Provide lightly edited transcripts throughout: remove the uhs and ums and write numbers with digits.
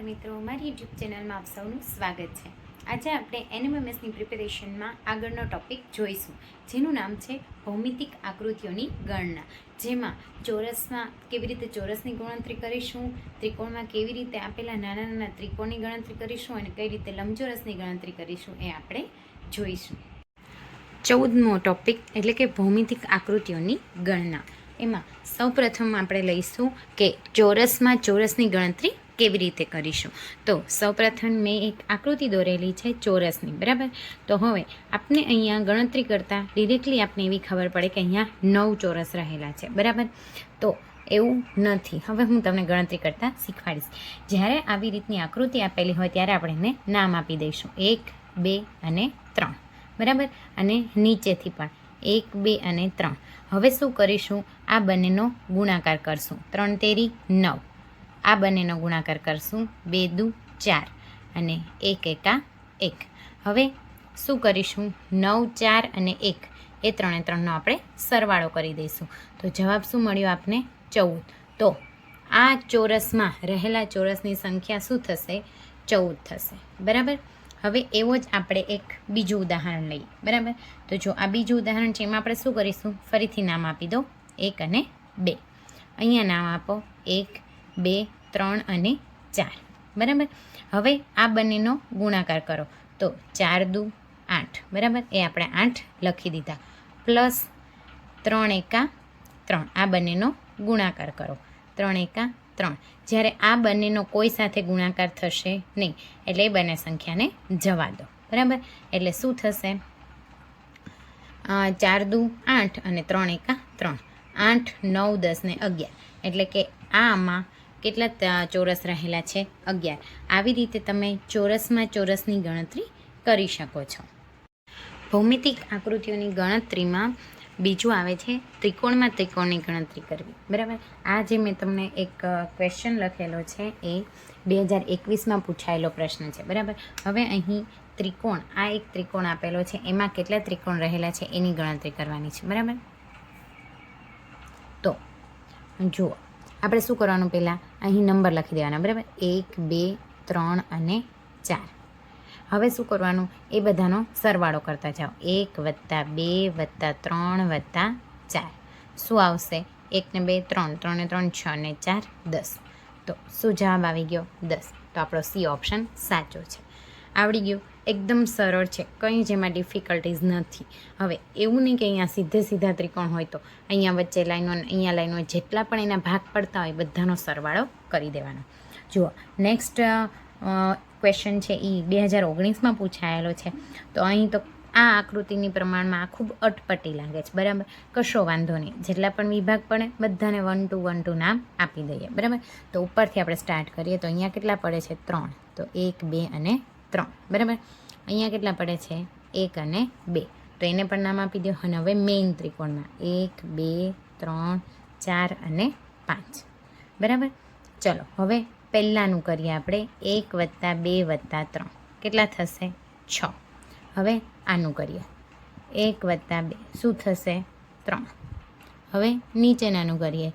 મિત્રો, મારી યુટ્યુબ ચેનલમાં આપ સૌનું સ્વાગત છે। આજે આપણે એનએમએમએસની પ્રિપેરેશનમાં આગળનો ટોપિક જોઈશું, જેનું નામ છે ભૌમિતિક આકૃતિઓની ગણના, જેમાં ચોરસમાં કેવી રીતે ચોરસની ગણતરી કરીશું, ત્રિકોણમાં કેવી રીતે આપેલા નાના નાના ત્રિકોણની ગણતરી કરીશું અને કઈ રીતે લંબચોરસની ગણતરી કરીશું એ આપણે જોઈશું। 14મો ટોપિક એટલે કે ભૌમિતિક આકૃતિઓની ગણના। એમાં સૌપ્રથમ આપણે લઈશું કે ચોરસમાં ચોરસની ગણતરી કેવી રીતે કરીશું। તો સૌપ્રથમ મેં એક આકૃતિ દોરેલી છે ચોરસની, બરાબર। તો હવે આપણે અહીંયા ગણતરી કરતાં ડિરેક્ટલી આપણે એવી ખબર પડે કે અહીંયા 9 ચોરસ રહેલા છે, બરાબર। તો એવું નથી, હવે હું તમને ગણતરી કરતાં શીખવાડીશ। જ્યારે આવી રીતની આકૃતિ આપેલી હોય ત્યારે આપણે એને નામ આપી દઈશું 1, 2 અને 3, બરાબર। અને નીચેથી પણ 1, 2 અને 3। હવે શું કરીશું, આ બંનેનો ગુણાકાર કરશું, 3 તેરી 9, આ બંનેનો ગુણાકાર કરશું, 2 દુ 4 અને 1 એકા 1। હવે શું કરીશું, 9, 4 અને 1 એ 3 એ 3નો આપણે સરવાળો કરી દઈશું, તો જવાબ શું મળ્યો આપને, 14। તો આ ચોરસમાં રહેલા ચોરસની સંખ્યા શું થશે, 14 થશે, બરાબર। હવે એવો જ આપણે એક બીજું ઉદાહરણ લઈએ, બરાબર। તો જો આ બીજું ઉદાહરણ છે, એમાં આપણે શું કરીશું, ફરીથી નામ આપી દો 1 અને 2, અહીંયા નામ આપો 1, 2, 3 અને 4, બરાબર। હવે આ બંનેનો ગુણાકાર કરો, તો 4 દુ 8, બરાબર, એ આપણે 8 લખી દીધા, પ્લસ 3 એકા 3, આ બંનેનો ગુણાકાર કરો, 3 એકા 3। જ્યારે આ બંનેનો કોઈ સાથે ગુણાકાર થશે નહીં, એટલે એ બંને સંખ્યાને જવા દો, બરાબર। એટલે શું થશે, 4 દુ 8 અને 3 એકા 3, 8, 9, 10 ને 11, એટલે કે આમાં કેટલા ચોરસ રહેલા છે, 11। આવી રીતે તમે ચોરસમાં ચોરસની ગણતરી કરી શકો છો। ભૌમિતિક આકૃતિઓની ગણતરીમાં બીજું આવે છે ત્રિકોણમાં ત્રિકોણની ગણતરી કરવી, બરાબર। આ જે મેં તમને એક ક્વેશ્ચન લખેલો છે એ 2021માં પૂછાયેલો પ્રશ્ન છે, બરાબર। હવે અહીં ત્રિકોણ, આ એક ત્રિકોણ આપેલો છે, એમાં કેટલા ત્રિકોણ રહેલા છે એની ગણતરી કરવાની છે, બરાબર। તો જુઓ, આપણે શું કરવાનું, પહેલાં અહીં નંબર લખી દેવાના, બરાબર, 1, 2, 3 અને 4। હવે શું કરવાનું, એ બધાનો સરવાળો કરતા જાઓ, 1 + 2 + 3 + 4, શું આવશે, 1 ને 2 3, 3 ને 3 6 ને 4 10। તો શું જવાબ આવી ગયો, 10। તો આપણો સી ઓપ્શન સાચો છે। આવડી ગયું, એકદમ સરળ છે, કંઈ જેમાં ડિફિકલ્ટીઝ નથી। હવે એવું નહીં કે અહીંયા સીધે સીધા ત્રિકોણ હોય તો અહીંયા વચ્ચે લાઈનો અને અહીંયા લાઈનો હોય, જેટલા પણ એના ભાગ પડતા હોય બધાનો સરવાળો કરી દેવાનો। જુઓ, નેક્સ્ટ ક્વેશ્ચન છે એ 2019માં પૂછાયેલો છે। તો અહીં તો આ આકૃતિની પ્રમાણમાં આ ખૂબ અટપટી લાગે છે, બરાબર, કશો વાંધો નહીં, જેટલા પણ વિભાગ પડે બધાને 1 to 1 to નામ આપી દઈએ, બરાબર। તો ઉપરથી આપણે સ્ટાર્ટ કરીએ, તો અહીંયા કેટલા પડે છે, 3, તો 1, 2 અને 3, બરાબર। અહીંયા કેટલા પડે છે, 1 અને 2, તો એને પણ નામ આપી દો। અને હવે મેઇન ત્રિકોણમાં 1, 2, 3, 4 અને 5, બરાબર। ચલો હવે પહેલાંનું કરીએ આપણે, 1 + 2 + 3 કેટલા થશે, 6। હવે આનું કરીએ, 1 + 2 શું થશે, 3। હવે નીચેનાનું કરીએ,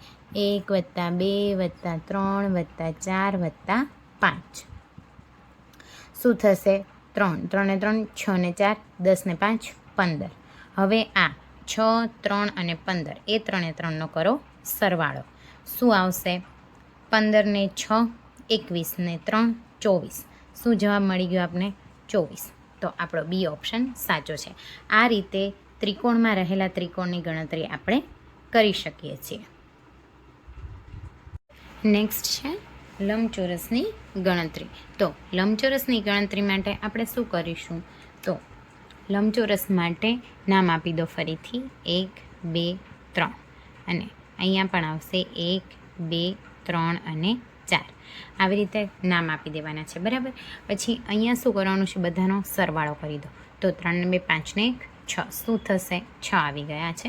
1 + 2 + 3 + 4 + 5 શું થશે, 3, 3 ને 3 6 ને 4 10 ને 5 15। હવે આ 6, 3 અને 15, એ 3 એ 3નો કરો સરવાળો, શું આવશે, 15 ને 6 21 ને 3 24, શું જવાબ મળી ગયો આપને, 24। તો આપણો બી ઓપ્શન સાચો છે। આ રીતે ત્રિકોણમાં રહેલા ત્રિકોણની ગણતરી આપણે કરી શકીએ છીએ। નેક્સ્ટ છે લંબચોરસની ગણતરી। તો લંબચોરસની ગણતરી માટે આપણે શું કરીશું, તો લંબચોરસ માટે નામ આપી દો ફરીથી 1, 2, 3 અને અહીંયા પણ આવશે 1, 2, 3 અને 4, આવી રીતે નામ આપી દેવાના છે, બરાબર। પછી અહીંયા શું કરવાનું છે, બધાનો સરવાળો કરી દો, તો 3 ને 2 5 ને 1 6, શું થશે, 6 આવી ગયા છે।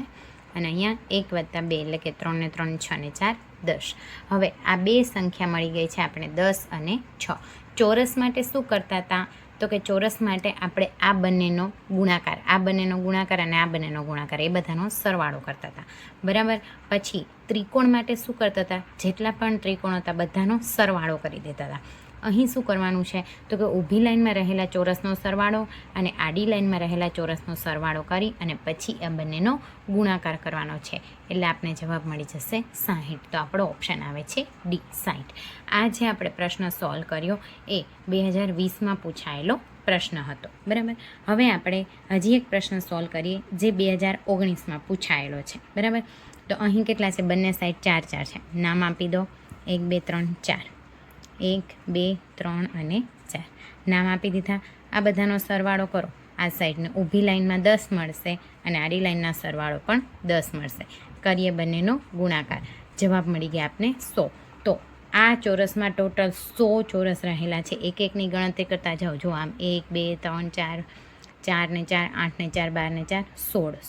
અને અહીંયા 1 + 2 એટલે કે 3 ને 3 6 ને 4 10। હવે આ બે સંખ્યા મળી ગઈ છે આપણે, 10 અને 6। ચોરસ માટે શું કરતા હતા, તો કે ચોરસ માટે આપણે આ બંનેનો ગુણાકાર, આ બંનેનો ગુણાકાર અને આ બંનેનો ગુણાકાર, એ બધાનો સરવાળો કરતા હતા, બરાબર। પછી ત્રિકોણ માટે શું કરતા હતા, જેટલા પણ ત્રિકોણ હતા બધાનો સરવાળો કરી દેતા હતા। અહીં શું કરવાનું છે તો કે ઊભી લાઇનમાં રહેલા ચોરસનો સરવાળો અને આડી લાઇનમાં રહેલા ચોરસનો સરવાળો કરી અને પછી આ બંનેનો ગુણાકાર કરવાનો છે. એટલે આપણે જવાબ મળી જશે 60. તો આપણો ઓપ્શન આવે છે ડી 60. આ જે આપણે પ્રશ્ન સોલ્વ કર્યો એ 2020માં પૂછાયેલો પ્રશ્ન હતો. બરાબર. હવે આપણે હજી એક પ્રશ્ન સોલ્વ કરીએ જે 2019માં પૂછાયેલો છે. બરાબર. તો અહીં કેટલા છે? બંને સાઈડ 4 4 છે. નામ આપી દો. 1 2 3 4. 1 2 3 અને 4 નામ આપી દીધા. આ બધાનો સરવાળો કરો. આ સાઈડને ઊભી લાઇનમાં 10 મળશે અને આડી લાઇનના સરવાળો પણ 10 મળશે. કરીએ બંનેનો ગુણાકાર. જવાબ મળી ગયા આપને 100. તો આ ચોરસમાં ટોટલ 100 ચોરસ રહેલા છે. એક એકની ગણતરી કરતા જાઓ. જો આમ 1 2 3 4 4 ને 4 8 ને 4 12 ને 4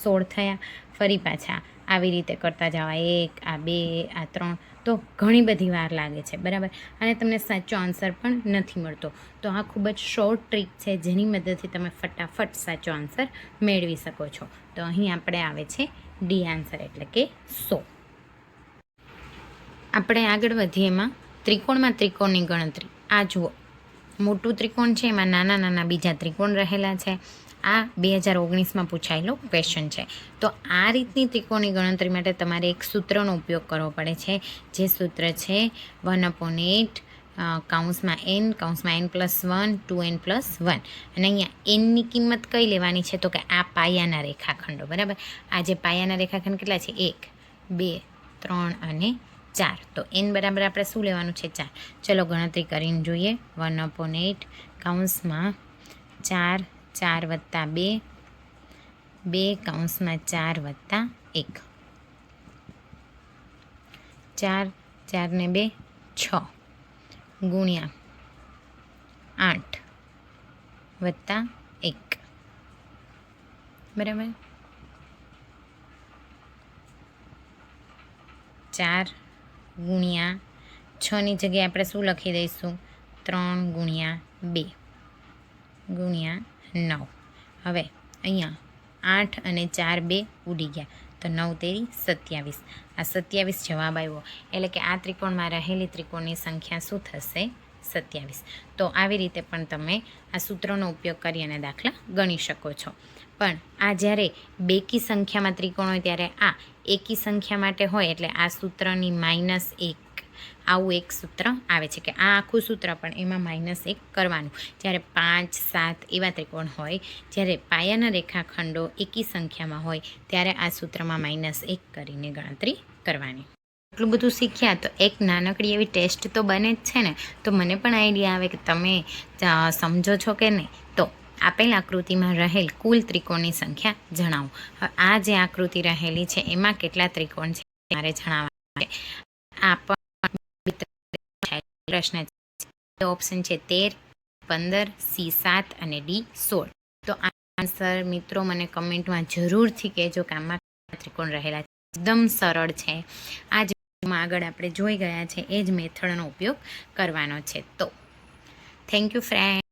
16 થયા. ફરી પાછા આવી રીતે કરતા જાઓ. 1 આ 2 આ 3. તો ઘણી બધી વાર લાગે છે. બરાબર. અને તમને સાચો આન્સર પણ નથી મળતો. તો આ ખૂબ જ શોર્ટ ટ્રીક છે જેની મદદથી તમે ફટાફટ સાચો આન્સર મેળવી શકો છો. તો અહીં આપણે આવે છે ડી આન્સર એટલે કે 100. આપણે આગળ વધીએ એમાં ત્રિકોણમાં ત્રિકોણની ગણતરી. આ જુઓ, મોટું ત્રિકોણ છે એમાં નાના નાના બીજા ત્રિકોણ રહેલા છે. આ 2019માં પૂછાયેલો ક્વેશ્ચન છે. તો આ રીતની ત્રિકોણની ગણતરી માટે તમારે એક સૂત્રનો ઉપયોગ કરવો પડે છે. જે સૂત્ર છે 1/8 કૌંસમાં n+1 2n+1. અને અહીંયા nની કિંમત કઈ લેવાની છે તો કે આ પાયાના રેખાખંડો. બરાબર. આ જે પાયાના રેખાખંડ કેટલા છે? 1 2 3 અને 4. તો n બરાબર આપણે શું લેવાનું છે? 4. ચલો ગણતરી કરીને જોઈએ. 1/8 કૌંસમાં 4 4 વત્તા 2 2 કૌંસમાં 4 વત્તા 1 4 4 ને 2 6 ગુણ્યા 8 વત્તા 1. બરાબર. 4 ગુણ્યા 6ની જગ્યાએ આપણે શું લખી દઈશું? 3 ગુણ્યા 2 ગુણ્યા 9. હવે અહીંયા 8 અને 4 2 ઉડી ગયા. તો 9 તેરી 27. આ 27 જવાબ આવ્યો. એટલે કે આ ત્રિકોણમાં રહેલી ત્રિકોણની સંખ્યા શું થશે? 27. તો આવી રીતે પણ તમે આ સૂત્રનો ઉપયોગ કરી અને દાખલા ગણી શકો છો. પણ આ જ્યારે બેકી સંખ્યામાં ત્રિકોણ હોય ત્યારે આ એકી સંખ્યા માટે હોય એટલે આ સૂત્રની -1 આવું એક સૂત્ર આવે છે કે આ આખું સૂત્ર પણ એમાં -1 કરવાનું. જ્યારે 5 7 એવા ત્રિકોણ હોય, જ્યારે પાયાના રેખાખંડો એકી સંખ્યામાં હોય ત્યારે આ સૂત્રમાં -1 કરીને ગણતરી કરવાની. એટલું બધું શીખ્યા તો એક નાનકડી એવી ટેસ્ટ તો બને જ છે ને. તો મને પણ આઈડિયા આવે કે તમે સમજો છો કે નહીં. તો આપેલ આકૃતિમાં રહેલ કુલ ત્રિકોણની સંખ્યા જણાવો. હવે આ જે આકૃતિ રહેલી છે એમાં કેટલા ત્રિકોણ છે મારે જણાવવા છે. આ પ્રશ્ન છે. ઓપ્શન છે 13 15 C 7 અને D 16. તો આ આન્સર મિત્રો મને કમેન્ટમાં જરૂરથી કહેજો કે આમાં ત્રિકોણ રહેલા છે. એકદમ સરળ છે. આ જ આગળ આપણે જોઈ ગયા છે એ જ મેથડનો ઉપયોગ કરવાનો છે. તો થેન્ક યુ ફ્રેન્ડ.